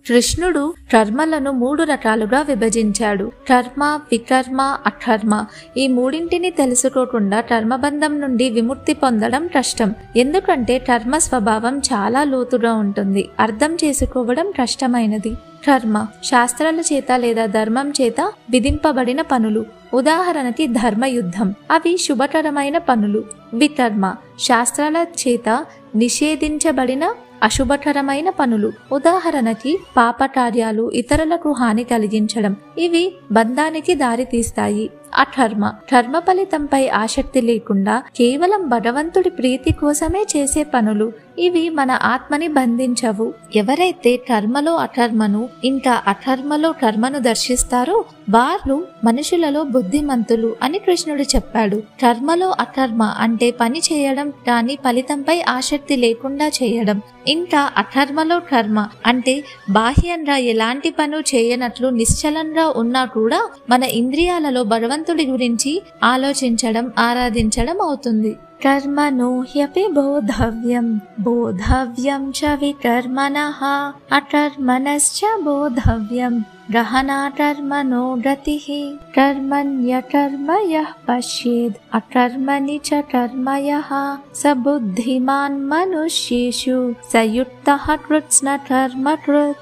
కృష్ణుడు కర్మలను 3 రకాలుగా విభజించాడు. కర్మ, వికర్మ, అకర్మ. ఈ మూడింటిని తెలుసుకోకుండా కర్మబంధం నుండి విముక్తి పొందడం కష్టం. ఎందుకంటే కర్మ స్వభావం చాలా లోతుగా ఉంటుంది. అర్థం చేసుకోవడం కష్టమైనది. కర్మ శాస్త్రాల చేత లేదా ధర్మం చేత విధింపబడిన పనులు. ఉదాహరణకి ధర్మయుద్ధం. అవి శుభకరమైన పనులు. వికర్మ శాస్త్రాల చేత నిషేధించబడిన అశుభకరమైన పనులు. ఉదాహరణకి పాపకార్యాలు, ఇతరులకు హాని కలిగించడం. ఇవి బంధానికి దారితీస్తాయి. అకర్మ కర్మ ఫలితంపై ఆసక్తి లేకుండా కేవలం భగవంతుడి ప్రీతి కోసమే చేసే పనులు. ఇవి మన ఆత్మని బంధించవు. ఎవరైతే కర్మలో అకర్మను ఇంకా అకర్మలో కర్మను దర్శిస్తారో వారు మనుషులలో బుద్ధిమంతులు అని కృష్ణుడు చెప్పాడు. కర్మలో అకర్మ అంటే పని చేయడం కానీ ఫలితంపై ఆసక్తి లేకుండా చేయడం. ఇంకా అకర్మలో కర్మ అంటే బాహ్యంగా ఎలాంటి పను చేయనట్లు నిశ్చలంగా ఉన్నా కూడా మన ఇంద్రియాలలో భగవంతుడి గురించి ఆలోచించడం, ఆరాధించడం అవుతుంది. కర్మణో హ్యపి బోధవ్యం బోధవ్యం చ వికర్మణః అకర్మణశ్చ బోధవ్యం గహనా కర్మణో గతిః కర్మణ్యకర్మ యః పశ్యేద్ అకర్మణి చ కర్మ యః స బుద్ధిమాన్ మనుష్యేషు స యుక్తః కృత్స్న కర్మ కృత్.